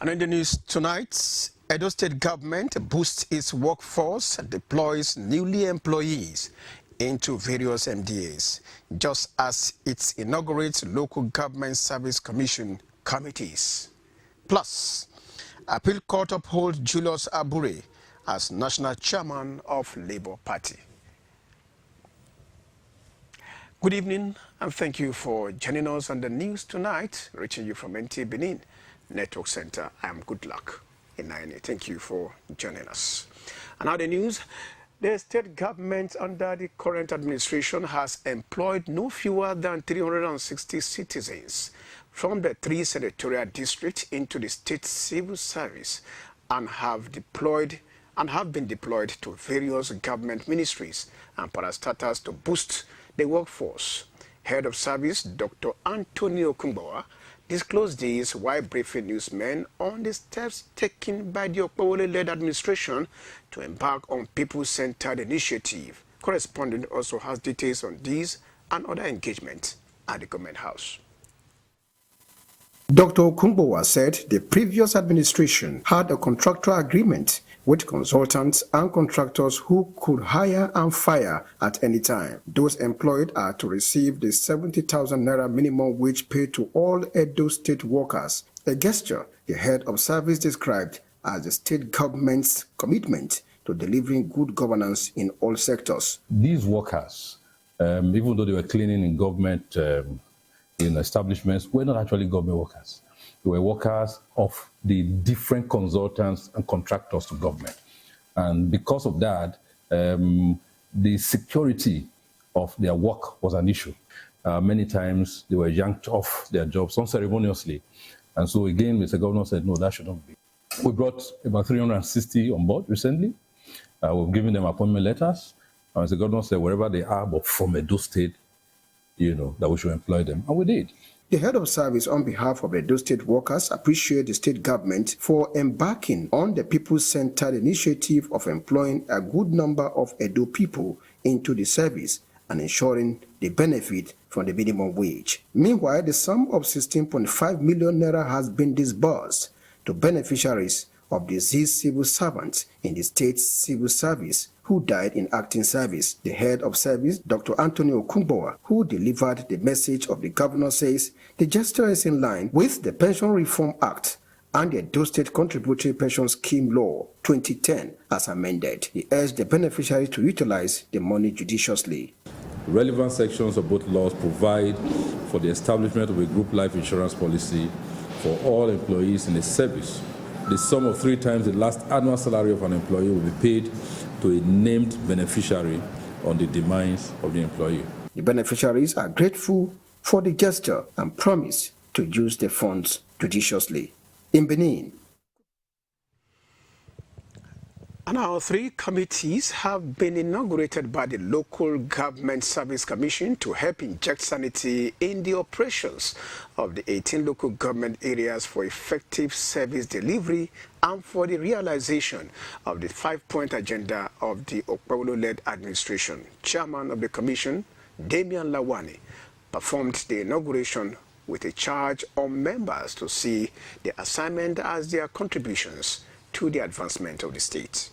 And in the news tonight, Edo State government boosts its workforce and deploys newly employees into various MDAs, just as it inaugurates local government service commission committees. Plus, Appeal Court upholds Julius Abure as national chairman of Labour Party. Good evening and thank you for joining us on the news tonight, reaching you from NT Benin Network Center. I am Good Luck in Naini. Thank you for joining us. And now the news. The state government under the current administration has employed no fewer than 360 citizens from the 3 senatorial districts into the state civil service and have been deployed to various government ministries and parastatals to boost the workforce. Head of Service Dr. Antonio Kumboa disclosed this while briefing newsmen on the steps taken by the Okpewolo-led administration to embark on people-centered initiative. Correspondent also has details on these and other engagements at the Government House. Dr. Kumboa said the previous administration had a contractual agreement with consultants and contractors who could hire and fire at any time. Those employed are to receive the 70,000 naira minimum wage paid to all Edo State workers, a gesture the head of service described as the state government's commitment to delivering good governance in all sectors. These workers, even though they were cleaning in government in establishments, were not actually government workers. They were workers of the different consultants and contractors to government. And because of that, the security of their work was an issue. Many times they were yanked off their jobs unceremoniously. And so again, Mr. Governor said, no, that shouldn't be. We brought about 360 on board recently. We've given them appointment letters. And Mr. Governor said, wherever they are, but from Edo State, that we should employ them. And we did. The head of service on behalf of Edo State workers appreciate the state government for embarking on the people-centered initiative of employing a good number of Edo people into the service and ensuring they benefit from the minimum wage. Meanwhile, the sum of 16.5 million naira has been disbursed to beneficiaries of deceased civil servants in the state civil service who died in acting service. The head of service, Dr. Antonio Kumboa, who delivered the message of the governor, says the gesture is in line with the Pension Reform Act and the Edo State Contributory Pension Scheme Law 2010 as amended. He urged the beneficiaries to utilize the money judiciously. Relevant sections of both laws provide for the establishment of a group life insurance policy for all employees in the service. The sum of 3 times the last annual salary of an employee will be paid to a named beneficiary on the demise of the employee. The beneficiaries are grateful for the gesture and promise to use the funds judiciously. In Benin, and our 3 committees have been inaugurated by the Local Government Service Commission to help inject sanity in the operations of the 18 local government areas for effective service delivery and for the realization of the 5-point agenda of the Okpewolo-led administration. Chairman of the commission, Damian Lawani, performed the inauguration with a charge on members to see the assignment as their contributions to the advancement of the state.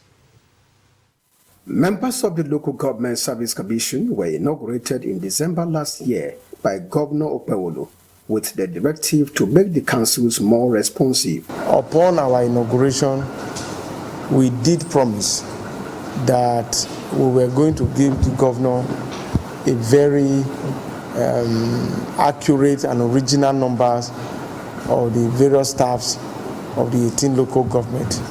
Members of the Local Government Service Commission were inaugurated in December last year by Governor Okpewolo with the directive to make the councils more responsive. Upon our inauguration, we did promise that we were going to give the governor a very accurate and original numbers of the various staffs of the 18 local government.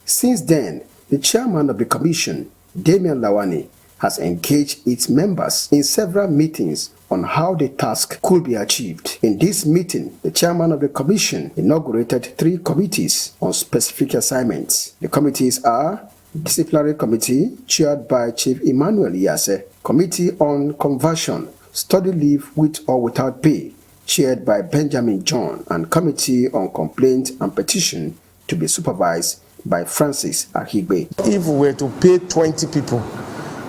Since then, the chairman of the commission, Damian Lawani, has engaged its members in several meetings on how the task could be achieved. In this meeting, the chairman of the commission inaugurated 3 committees on specific assignments. The committees are Disciplinary Committee, chaired by Chief Emmanuel Yase, Committee on Conversion, Study Leave with or Without Pay, chaired by Benjamin John, and Committee on Complaint and Petition, to be supervised by Francis Ahigbe. If we were to pay 20 people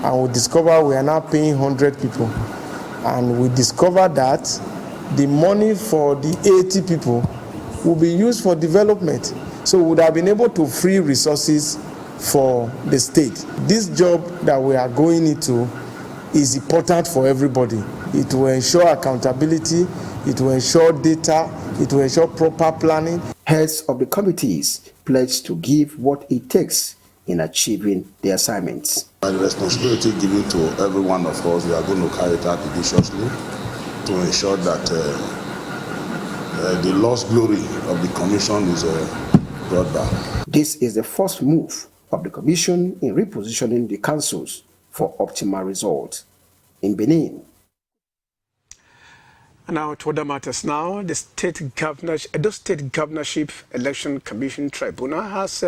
and we discover we are now paying 100 people, and we discover that the money for the 80 people will be used for development, So we would have been able to free resources for the state. This job that we are going into is important for everybody. It will ensure accountability, it will ensure data, it will ensure proper planning. Heads of the committees pledge to give what it takes in achieving the assignments. The responsibility given to every one of us, we are going to carry it out judiciously to ensure that the lost glory of the commission is brought back. This is the first move of the commission in repositioning the councils for optimal results. In Benin. Now to other matters now, the Edo State Governorship Election Commission Tribunal has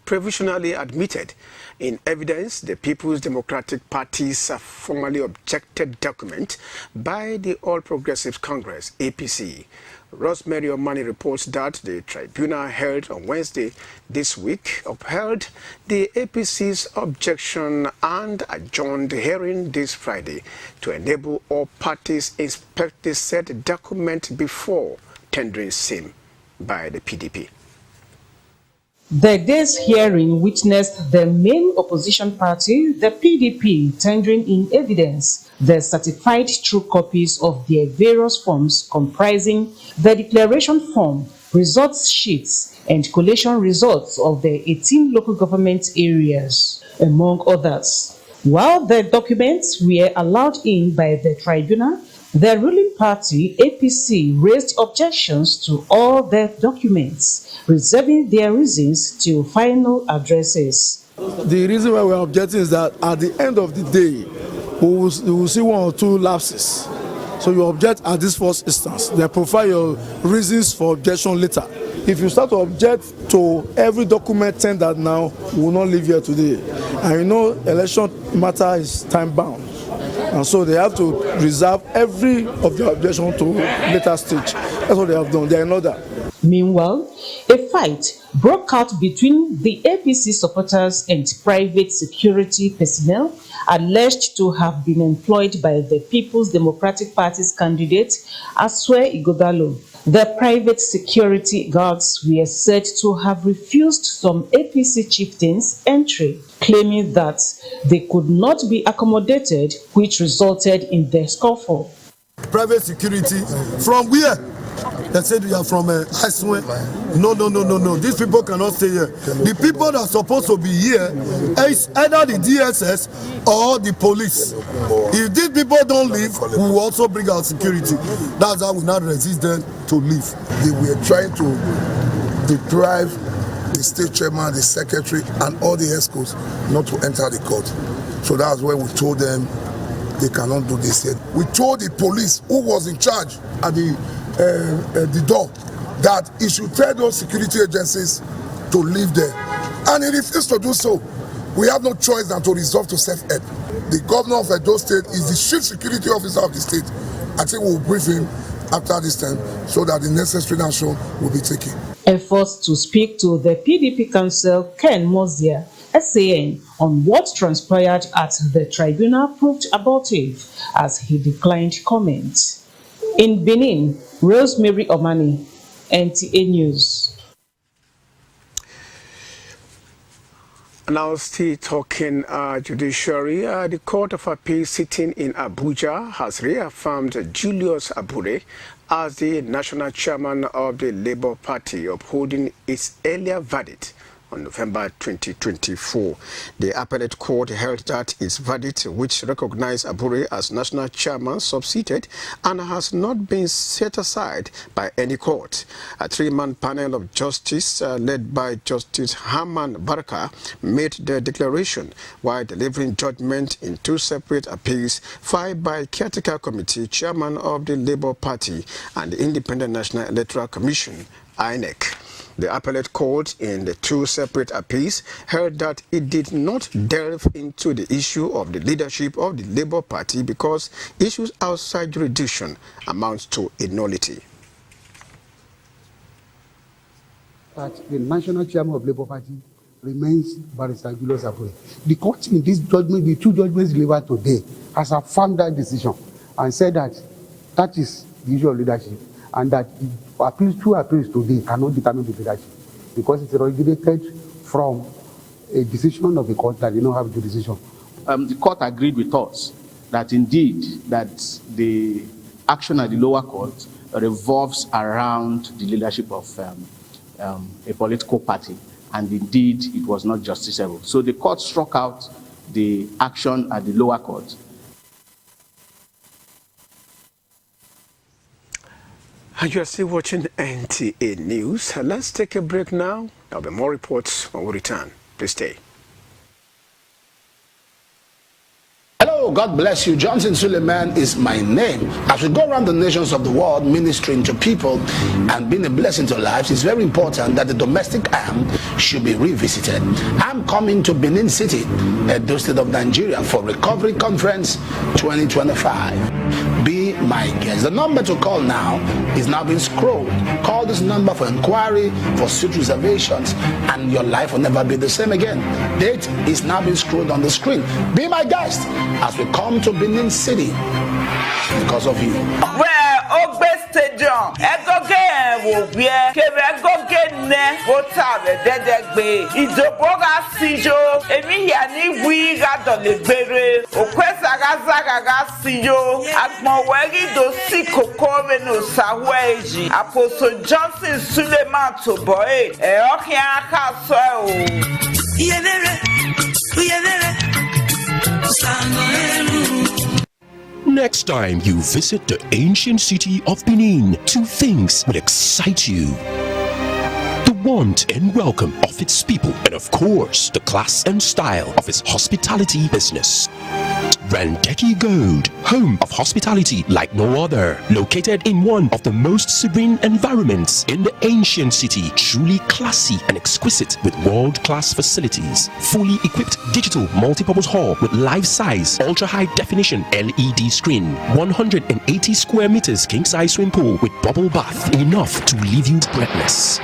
provisionally admitted in evidence the People's Democratic Party's formally objected document by the All Progressives Congress, APC. Rosemary Omani reports that the tribunal held on Wednesday this week upheld the APC's objection and adjourned the hearing this Friday to enable all parties inspect the said document before tendering same by the PDP. The day's hearing witnessed the main opposition party, the PDP, tendering in evidence the certified true copies of their various forms comprising the declaration form, results sheets, and collation results of the 18 local government areas, among others. While the documents were allowed in by the tribunal, the ruling party, APC, raised objections to all the documents, reserving their reasons till final addresses. The reason why we are objecting is that at the end of the day, we will see one or two lapses. So you object at this first instance, then provide your reasons for objection later. If you start to object to every document tendered now, we will not live here today. And you know, election matter is time bound. And so they have to reserve every of their objection to later stage. That's what they have done. They are in order. Meanwhile, a fight broke out between the APC supporters and private security personnel alleged to have been employed by the People's Democratic Party's candidate, Asue Ighodalo. The private security guards were said to have refused some APC chieftains entry, claiming that they could not be accommodated, which resulted in the scuffle. Private security from where? They said you are from Asue. No. These people cannot stay here. The people that are supposed to be here is either the DSS or the police. If these people don't leave, we will also bring our security. That's how we not resist them to leave. They were trying to deprive the state chairman, the secretary, and all the escorts not to enter the court. So that's why we told them they cannot do this yet. We told the police who was in charge at the door that he should tell those security agencies to leave there, and he refused to do so. We have no choice than to resolve to self-help. The governor of Edo State is the chief security officer of the state. I think we'll brief him after this time so that the necessary action will be taken. Efforts to speak to the PDP council, Ken Mozia, SAN, on what transpired at the tribunal proved abortive as he declined comment. In Benin, Rosemary Omani, NTA News. Now still talking judiciary, the Court of Appeal sitting in Abuja has reaffirmed Julius Abure as the national chairman of the Labour Party, upholding its earlier verdict on November 2024. The appellate court held that its verdict, which recognized Abure as national chairman, subsided and has not been set aside by any court. A three-man panel of justice led by Justice Haman Barka made the declaration while delivering judgment in two separate appeals filed by caretaker committee chairman of the Labour Party and the Independent National Electoral Commission, INEC. The appellate court in the two separate appeals held that it did not delve into the issue of the leadership of the Labour Party because issues outside jurisdiction amount to a nullity. That the national chairman of Labour Party remains Barrister Julius Abure. The court in this judgment, the two judgments delivered today, has affirmed that decision and said that that is the issue of leadership. and that two appeals today cannot determine the leadership because it's originated from a decision of the court that they don't have jurisdiction. The court agreed with us that indeed that the action at the lower court revolves around the leadership of a political party, and indeed it was not justiciable. So the court struck out the action at the lower court. And you are still watching NTA News. Let's take a break now. There'll be more reports when we return. Please stay. Hello, God bless you. Johnson Suleiman is my name. As we go around the nations of the world ministering to people and being a blessing to lives, it's very important that the domestic arm should be revisited. I'm coming to Benin City, Edo State of Nigeria, for Recovery Conference 2025. Be my guest. The number to call now is now being scrolled. Call this number for inquiry, for seat reservations, and your life will never be the same again. Date is now being scrolled on the screen. Be my guest as we come to Benin City because of you. Stadium, Egoge Wobie, Kevegoge Ne, Botabe, Dedegbe, Idoboga Sijo, Emiyani Wiga Dolebere, Okwesagazaga Sijo, Agmowegi Dosi Kokore no Saweji, Apostle Johnson Suleiman Toboe, Eokia Kaso. Next time you visit the ancient city of Benin, two things will excite you: the warmth and welcome of its people, and of course, the class and style of its hospitality business. Randeki Gold, home of hospitality like no other, located in one of the most serene environments in the ancient city, truly classy and exquisite with world-class facilities, fully equipped digital multipurpose hall with life-size, ultra-high definition LED screen, 180 square meters king-size swimming pool with bubble bath, enough to leave you breathless.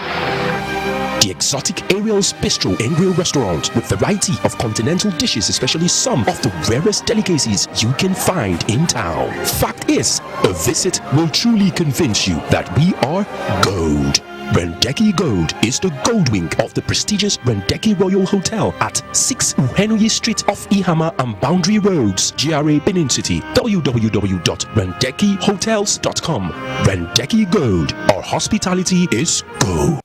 The exotic Ariel's Bistro and Grill restaurant with variety of continental dishes, especially some of the rarest delicacies you can find in town. Fact is, a visit will truly convince you that we are gold. Randeki Gold is the gold wing of the prestigious Randeki Royal Hotel at 6 Uhenuyi Street off Ihama and Boundary Roads, GRA Benin City. www.randekihotels.com. Randeki Gold, our hospitality is gold.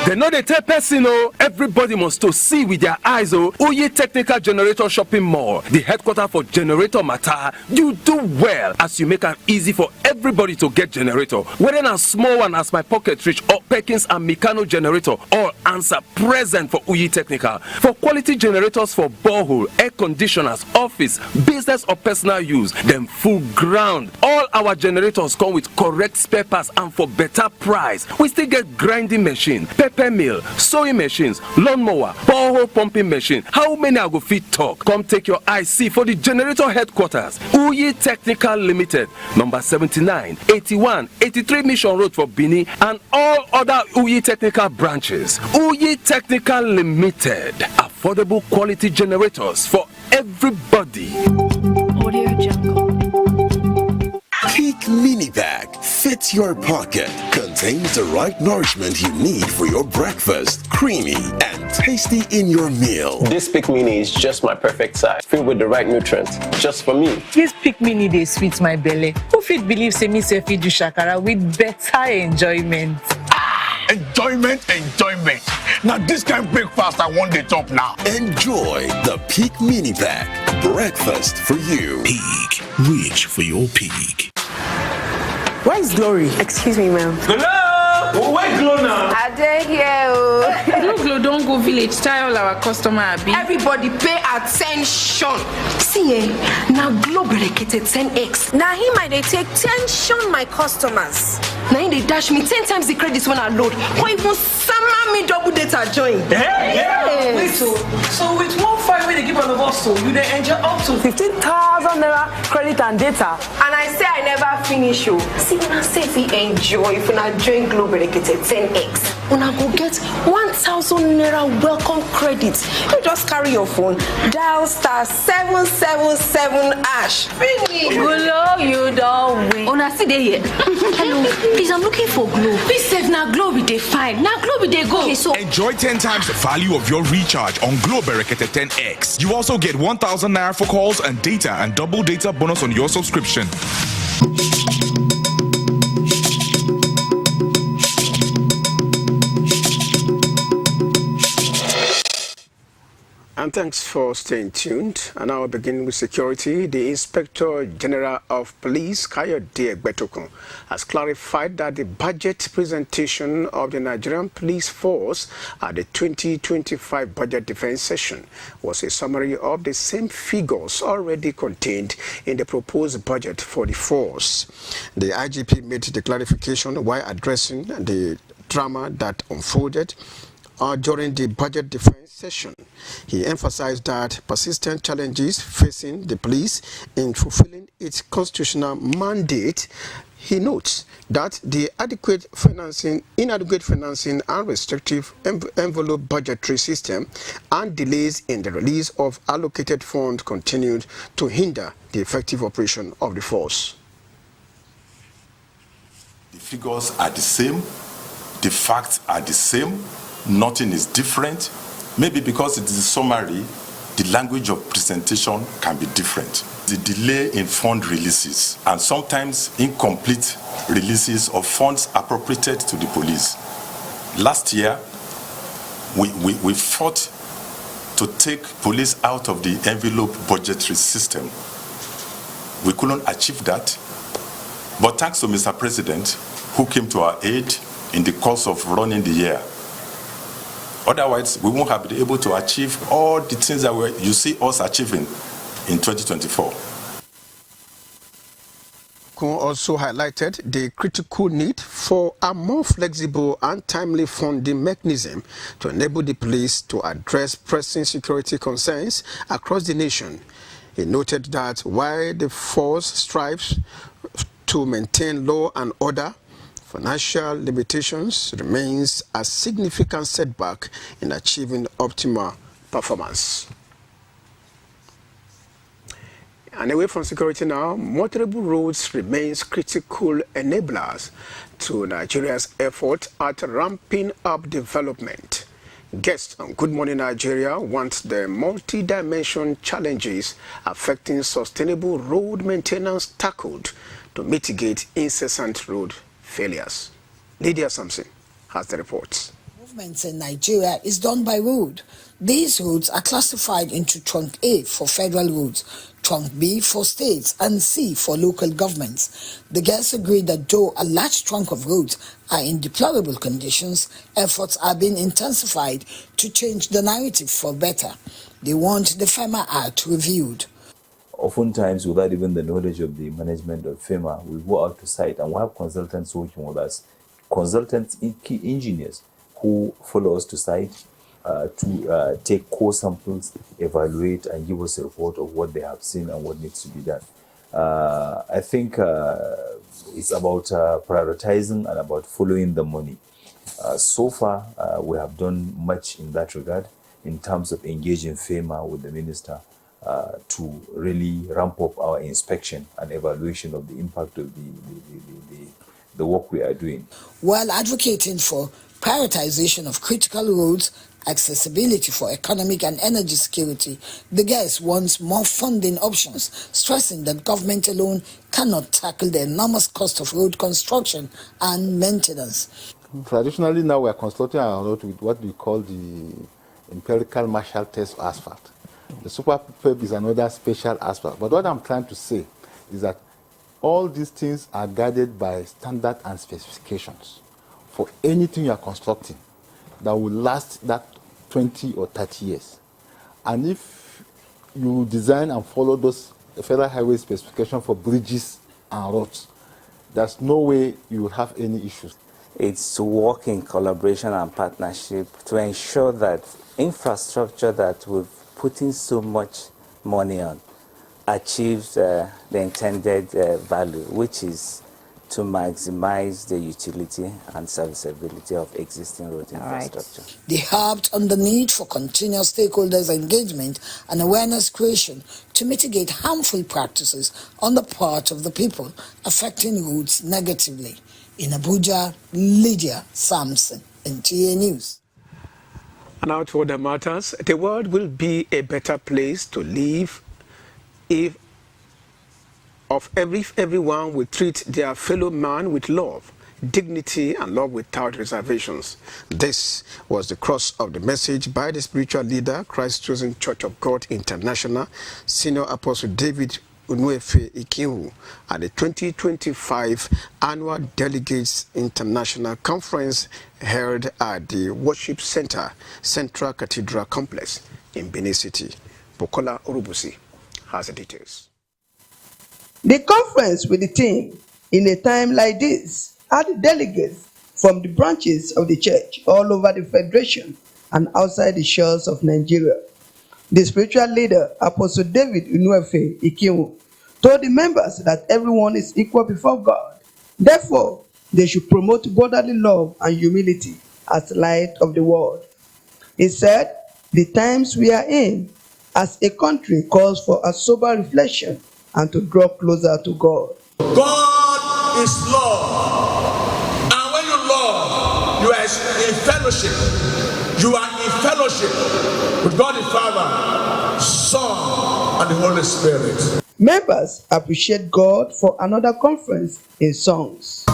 They know they tell person, everybody must to see with their eyes. Oye Technical Generator Shopping Mall, the headquarters for generator matter. You do well as you make it easy for everybody to get generator. Whether a small one as my pocket reach or Perkins and Meccano generator, all answer present for Oye Technical. For quality generators for borehole, air conditioners, office, business or personal use, them full ground. All our generators come with correct spare parts and for better price. We still get grinding machine, pepper mill, sewing machines, lawnmower, borehole pumping machine. How many I go fit talk? Come take your IC for the generator headquarters. Oye Technical Limited, number 79, 81, 83 Mission Road for Benin, and all other Oye Technical branches. Oye Technical Limited, affordable quality generators for everybody. Audio Jungle. Peak Mini Pack fits your pocket, contains the right nourishment you need for your breakfast, creamy and tasty in your meal. This Peak Mini is just my perfect size, filled with the right nutrients, just for me. This Peak Mini dey sweet my belly. Who fit believe say me say fit do shakara with better enjoyment? Enjoyment. Now this kind of breakfast I want the top now. Enjoy the Peak Mini Pack. Breakfast for you. Peak. Reach for your peak. Where is Glory? Excuse me, ma'am. Hello? Where Glow now? Are they here? No, Glow, don't go village. Tell all our customer, Abi. Everybody pay attention. See, now Glow berekete 10x. Now him I they take tension my customers. Now they dash me 10 times the credits when I load. Or even summer me double data join. Yeah. Wait, so with 1.5 when they give on the boss, so you then enjoy up to 15,000 naira credit and data. And I say I never finish you. See, when I say if we enjoy, if we not join Glow berekete 10x, when I go get 1,000 10,000 naira welcome credit. You just carry your phone, dial star 777 hash. Finish. Gulo, you don't win. Una see dey here. Hello, please, I'm looking for Glow. Please save na Glow be dey fine. Na Glow be dey go. Okay, so enjoy 10 times the value of your recharge on Glow Berekete 10X. You also get 1,000 naira for calls and data and double data bonus on your subscription. And thanks for staying tuned. And now we begin with security. The Inspector General of Police, Kayode Egbetokun, has clarified that the budget presentation of the Nigerian Police Force at the 2025 budget defense session was a summary of the same figures already contained in the proposed budget for the force. The IGP made the clarification while addressing the drama that unfolded during the budget defense session. He emphasized that persistent challenges facing the police in fulfilling its constitutional mandate. He notes that the inadequate financing and restrictive envelope budgetary system and delays in the release of allocated funds continued to hinder the effective operation of the force. The figures are the same, the facts are the same, nothing is different. Maybe because it is a summary, the language of presentation can be different. The delay in fund releases and sometimes incomplete releases of funds appropriated to the police. Last year, we fought to take police out of the envelope budgetary system. We couldn't achieve that, but thanks to Mr. President, who came to our aid in the course of running the year. Otherwise, we won't have been able to achieve all the things that you see us achieving in 2024. Also highlighted the critical need for a more flexible and timely funding mechanism to enable the police to address pressing security concerns across the nation. He noted that while the force strives to maintain law and order, financial limitations remains a significant setback in achieving optimal performance. And away from security now, motorable roads remains critical enablers to Nigeria's effort at ramping up development. Guests on Good Morning Nigeria want the multi-dimensional challenges affecting sustainable road maintenance tackled to mitigate incessant road failures. Lydia Sampson has the reports. Movements in Nigeria is done by road. These roads are classified into Trunk A for federal roads, Trunk B for states, and C for local governments. The guests agreed that though a large trunk of roads are in deplorable conditions, efforts are being intensified to change the narrative for better. They want the FEMA Act reviewed. Oftentimes, without even the knowledge of the management of FEMA, we go out to site and we have consultants working with us, consultants, key engineers who follow us to site to take core samples, evaluate, and give us a report of what they have seen and what needs to be done. I think it's about prioritizing and about following the money. So far, we have done much in that regard in terms of engaging FEMA with the minister to really ramp up our inspection and evaluation of the impact of the work we are doing. While advocating for prioritization of critical roads, accessibility for economic and energy security, the guest wants more funding options, stressing that government alone cannot tackle the enormous cost of road construction and maintenance. Traditionally, now we are constructing our road with what we call the empirical Marshall test asphalt. The super prep is another special asphalt. But what I'm trying to say is that all these things are guided by standard and specifications for anything you are constructing that will last that 20 or 30 years. And if you design and follow those federal highway specifications for bridges and roads, there's no way you will have any issues. It's to work in collaboration and partnership to ensure that infrastructure that we've put in so much money on achieves the intended value, which is to maximize the utility and serviceability of existing road infrastructure. They harped on the need for continuous stakeholders' engagement and awareness creation to mitigate harmful practices on the part of the people affecting roads negatively. In Abuja, Lydia Sampson, NTA News. And now to other matters, the world will be a better place to live if everyone will treat their fellow man with love, dignity, and love without reservations. This was the crux of the message by the spiritual leader, Christ Chosen Church of God International, Senior Apostle David Unuefe Ikinwu, at the 2025 Annual Delegates International Conference held at the Worship Center, Central Cathedral Complex in Benin City. Bukola Urubusi has the details. The conference with the team, in a time like this, had delegates from the branches of the church all over the Federation and outside the shores of Nigeria. The spiritual leader, Apostle David Unuefe Ikinwu, told the members that everyone is equal before God. Therefore, they should promote brotherly love and humility as light of the world. He said, the times we are in as a country calls for a sober reflection and to draw closer to God. God is love. And when you love, you are in fellowship. You are in fellowship with God the Father, Son, and the Holy Spirit. Members appreciate God for another conference in songs.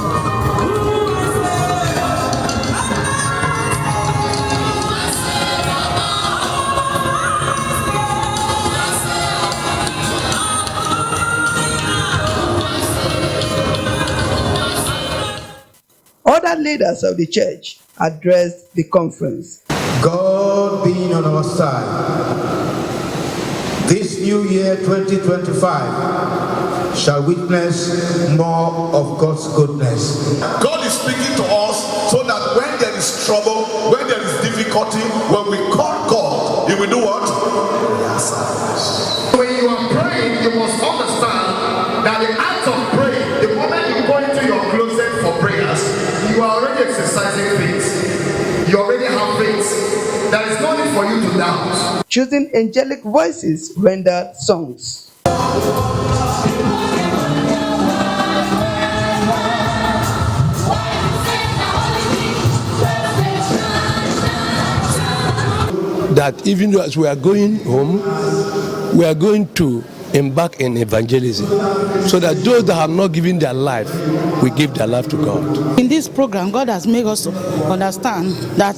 Other leaders of the church addressed the conference. God being on our side, this new year 2025 shall witness more of God's goodness. God is speaking to us so that when there is trouble, when there is difficulty, when we call God, He will do what? When you are praying, you must understand that the act of praying, the moment you go into your closet for prayers, you are already exercising faith. You already have faith. There is no need for you to doubt. Choosing angelic voices rendered songs. That even though as we are going home, we are going to embark in evangelism, so that those that have not given their life will give their life to God. In this program, God has made us understand that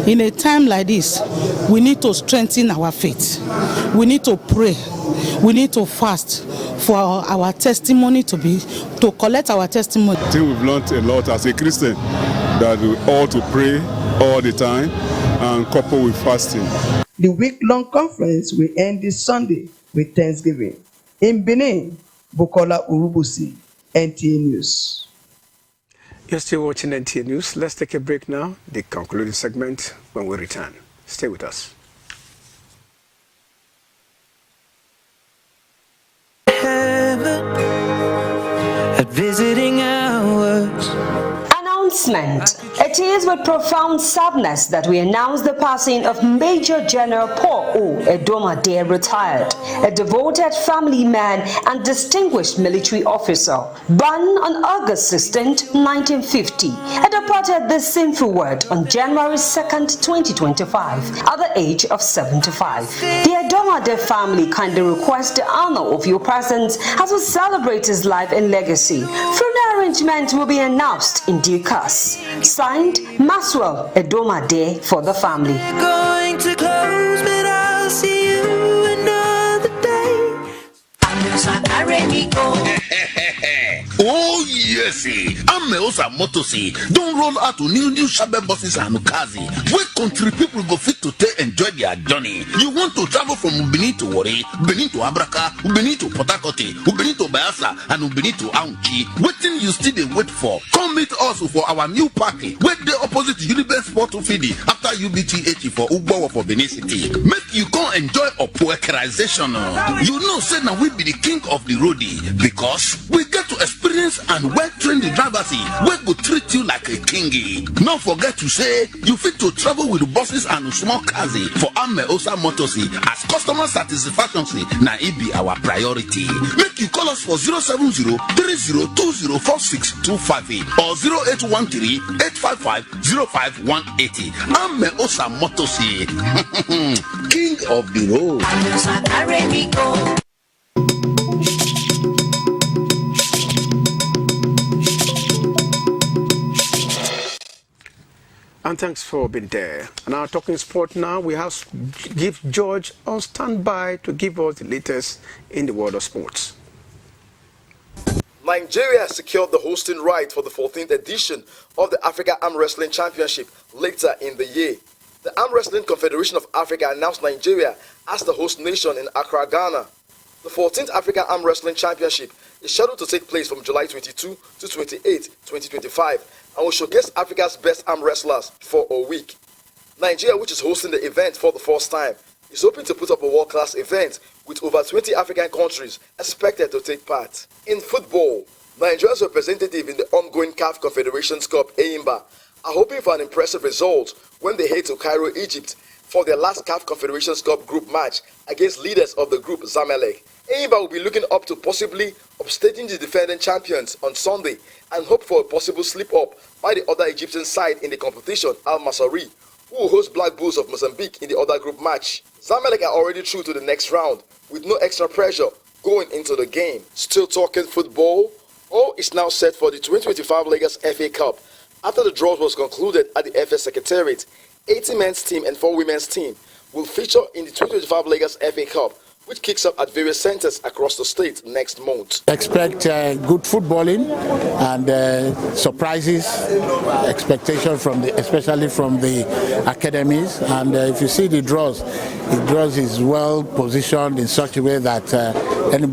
in a time like this, we need to strengthen our faith. We need to pray. We need to fast for our testimony to collect our testimony. I think we've learned a lot as a Christian, that we ought to pray all the time and couple with fasting. The week-long conference will end this Sunday with Thanksgiving. In Benin, Bukola Urubusi, NTA News. You're still watching NTA News. Let's take a break now. The concluding segment when we return. Stay with us. At visiting hours. Announcement. It is with profound sadness that we announce the passing of Major General Paul O. Edomade, retired, a devoted family man and distinguished military officer. Born on August 16, 1950, and departed this sinful world on January 2nd, 2025, at the age of 75. The Edomade family kindly request the honor of your presence as we celebrate his life and legacy. Funeral arrangement will be announced in due course. Signed, Maxwell Edomade for the family. Going to close, but I'll see you another day. Oh yes, Ameosa Motosi don't roll out to new Shabe buses and Ukazi. Where country people go fit to enjoy their journey. You want to travel from Benin to Wari, Benin to Abraka, Benin to Port Harcourt, Benin to Bayelsa, and Benin to Aunchi. Waiting you still they wait for. Come meet us for our new party. Wait the opposite Uniben Sport Fidi after UBTH for Ugbo for Benin City. Make you come enjoy a poekerization. You know, say now we be the king of the roadie because we get to to experience and well-trained drivers wey go treat you like a king. No forget to say you fit to travel with buses and small cars for Ameosa Motors as customer satisfaction na it be our priority. Make you call us for 070-3020-4625 or 0813-855-05180. Ameosa Motors, king of the road. And thanks for being there. And now talking sport now, we have Give George on standby to give us the latest in the world of sports. Nigeria has secured the hosting right for the 14th edition of the Africa Arm Wrestling Championship later in the year. The Arm Wrestling Confederation of Africa announced Nigeria as the host nation in Accra, Ghana. The 14th Africa Arm Wrestling Championship is scheduled to take place from July 22 to 28, 2025, and will showcase Africa's best arm wrestlers for a week. Nigeria, which is hosting the event for the first time, is hoping to put up a world-class event with over 20 African countries expected to take part. In football, Nigeria's representative in the ongoing CAF Confederations Cup, Eimba, are hoping for an impressive result when they head to Cairo, Egypt for their last CAF Confederations Cup group match against leaders of the group, Zamalek. Eimba will be looking up to possibly upstaging the defending champions on Sunday and hope for a possible slip-up by the other Egyptian side in the competition, Al Masri, who will host Black Bulls of Mozambique in the other group match. Zamalek are already through to the next round with no extra pressure going into the game. Still talking football, all is now set for the 2025 Lagos FA Cup after the draw was concluded at the FA Secretariat. 80 men's team and 4 women's team will feature in the 2025 Lagos FA Cup, which kicks up at various centers across the state next month. Expect good footballing and surprises, expectation from especially from the academies. And if you see the draws is well positioned in such a way that any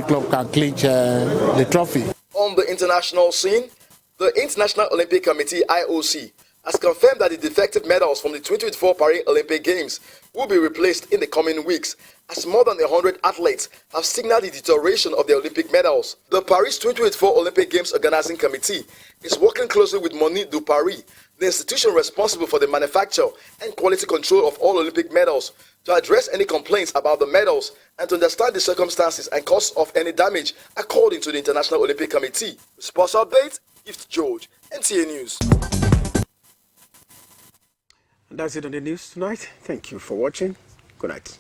club can clinch the trophy. On the international scene, the International Olympic Committee (IOC) has confirmed that the defective medals from the 2024 Paris Olympic Games will be replaced in the coming weeks, as more than 100 athletes have signaled the deterioration of their Olympic medals. The Paris 2024 Olympic Games Organizing Committee is working closely with Monique du Paris, the institution responsible for the manufacture and quality control of all Olympic medals, to address any complaints about the medals and to understand the circumstances and cause of any damage, according to the International Olympic Committee. Sports update, Gift George, NTA News. And that's it on the news tonight. Thank you for watching. Good night.